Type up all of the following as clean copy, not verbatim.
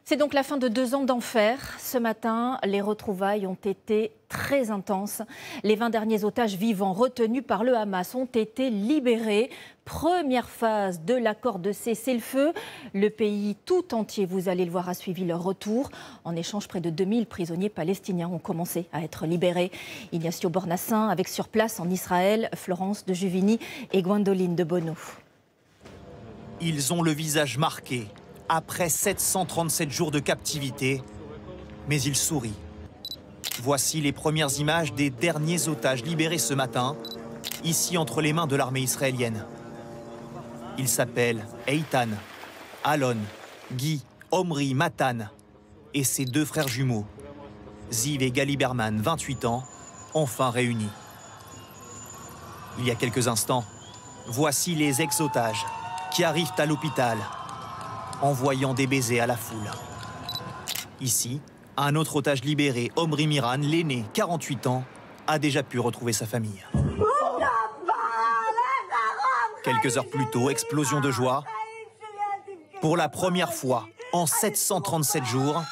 C'est donc la fin de 2 ans d'enfer. Ce matin, les retrouvailles ont été très intenses. Les 20 derniers otages vivants retenus par le Hamas ont été libérés. Première phase de l'accord de cessez-le-feu. Le pays tout entier, vous allez le voir, a suivi leur retour. En échange, près de 2000 prisonniers palestiniens ont commencé à être libérés. Ignacio Bornassin avec sur place en Israël, Florence de Juvigny et Gwendoline de Bono. Ils ont le visage marqué. Après 737 jours de captivité, mais il sourit. Voici les premières images des derniers otages libérés ce matin, ici entre les mains de l'armée israélienne. Ils s'appellent Eitan, Alon, Guy, Omri, Matan et ses 2 frères jumeaux, Ziv et Gali Berman, 28 ans, enfin réunis. Il y a quelques instants, voici les ex-otages qui arrivent à l'hôpital, envoyant des baisers à la foule. Ici, un autre otage libéré, Omri Miran, l'aîné, 48 ans, a déjà pu retrouver sa famille. Quelques heures plus tôt, explosion de joie. Pour la première fois en 737 jours,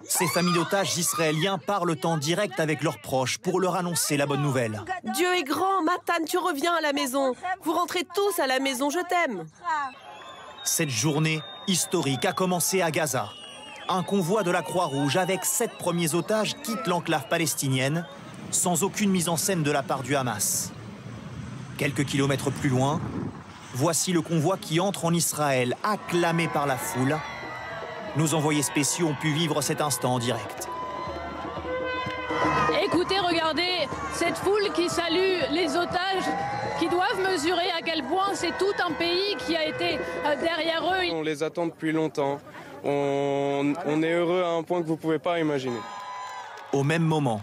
ces familles d'otages israéliens parlent en direct avec leurs proches pour leur annoncer la bonne nouvelle. Dieu est grand, Matan, tu reviens à la maison. Vous rentrez tous à la maison, je t'aime. Cette journée historique a commencé à Gaza. Un convoi de la Croix-Rouge avec 7 premiers otages quitte l'enclave palestinienne sans aucune mise en scène de la part du Hamas. Quelques kilomètres plus loin, voici le convoi qui entre en Israël, acclamé par la foule. Nos envoyés spéciaux ont pu vivre cet instant en direct. Écoutez, regardez cette foule qui salue les otages, qui doivent mesurer à quel point c'est tout un pays qui a été derrière eux. On les attend depuis longtemps. On est heureux à un point que vous ne pouvez pas imaginer. Au même moment,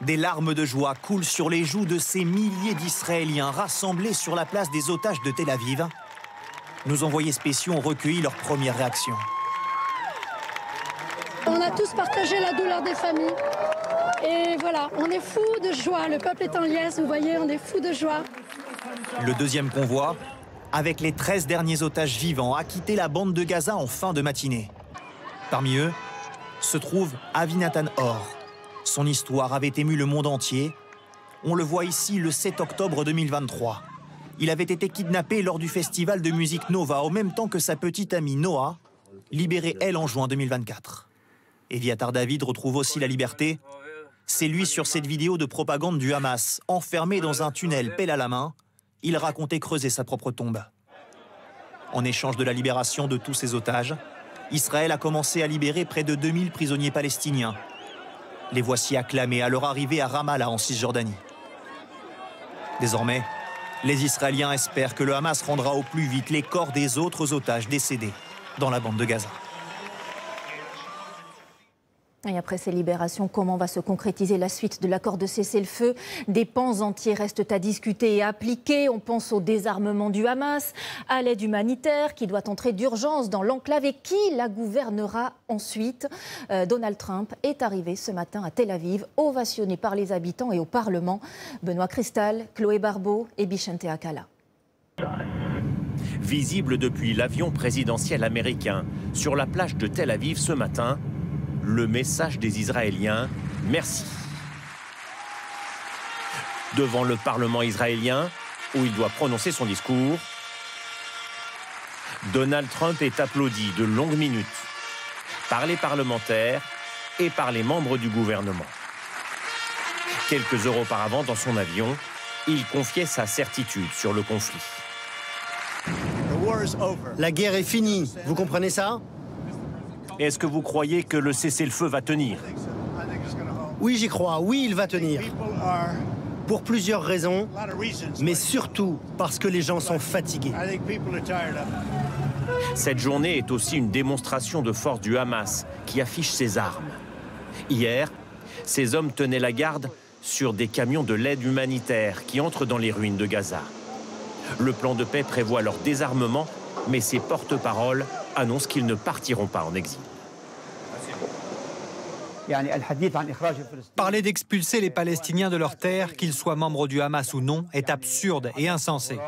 des larmes de joie coulent sur les joues de ces milliers d'Israéliens rassemblés sur la place des otages de Tel Aviv. Nos envoyés spéciaux ont recueilli leurs premières réactions. On a tous partagé la douleur des familles. Et voilà, on est fous de joie. Le peuple est en liesse, vous voyez, on est fous de joie. Le deuxième convoi, avec les 13 derniers otages vivants, a quitté la bande de Gaza en fin de matinée. Parmi eux se trouve Avinatan Or. Son histoire avait ému le monde entier. On le voit ici le 7 octobre 2023. Il avait été kidnappé lors du festival de musique Nova, au même temps que sa petite amie Noah, libérée elle en juin 2024. Eviatar David retrouve aussi la liberté. C'est lui sur cette vidéo de propagande du Hamas, enfermé dans un tunnel pelle à la main. Il racontait creuser sa propre tombe. En échange de la libération de tous ces otages, Israël a commencé à libérer près de 2000 prisonniers palestiniens. Les voici acclamés à leur arrivée à Ramallah en Cisjordanie. Désormais, les Israéliens espèrent que le Hamas rendra au plus vite les corps des autres otages décédés dans la bande de Gaza. Et après ces libérations, comment va se concrétiser la suite de l'accord de cessez-le-feu? Des pans entiers restent à discuter et à appliquer. On pense au désarmement du Hamas, à l'aide humanitaire qui doit entrer d'urgence dans l'enclave et qui la gouvernera ensuite. Donald Trump est arrivé ce matin à Tel Aviv, ovationné par les habitants et au Parlement. Benoît Cristal, Chloé Barbeau et Bichente Akala. Visible depuis l'avion présidentiel américain sur la plage de Tel Aviv ce matin, le message des Israéliens, merci. Devant le Parlement israélien, où il doit prononcer son discours, Donald Trump est applaudi de longues minutes par les parlementaires et par les membres du gouvernement. Quelques heures auparavant, dans son avion, il confiait sa certitude sur le conflit. La guerre est finie, vous comprenez ça ? Est-ce que vous croyez que le cessez-le-feu va tenir? Oui, j'y crois. Oui, il va tenir. Pour plusieurs raisons, mais surtout parce que les gens sont fatigués. Cette journée est aussi une démonstration de force du Hamas qui affiche ses armes. Hier, ces hommes tenaient la garde sur des camions de l'aide humanitaire qui entrent dans les ruines de Gaza. Le plan de paix prévoit leur désarmement, mais ses porte-paroles annoncent qu'ils ne partiront pas en exil. Parler d'expulser les Palestiniens de leurs terres, qu'ils soient membres du Hamas ou non, est absurde et insensé.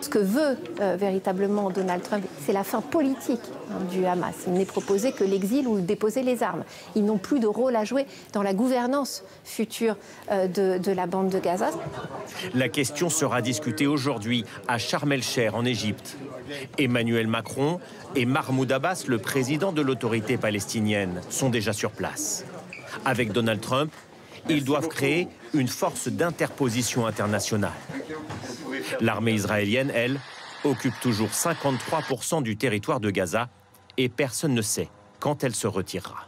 Ce que veut véritablement Donald Trump, c'est la fin politique du Hamas. Il n'est proposé que l'exil ou déposer les armes. Ils n'ont plus de rôle à jouer dans la gouvernance future de la bande de Gaza. La question sera discutée aujourd'hui à Sharm el-Sheikh en Égypte. Emmanuel Macron et Mahmoud Abbas, le président de l'autorité palestinienne, sont déjà sur place. Avec Donald Trump, ils doivent créer une force d'interposition internationale. L'armée israélienne, elle, occupe toujours 53% du territoire de Gaza et personne ne sait quand elle se retirera.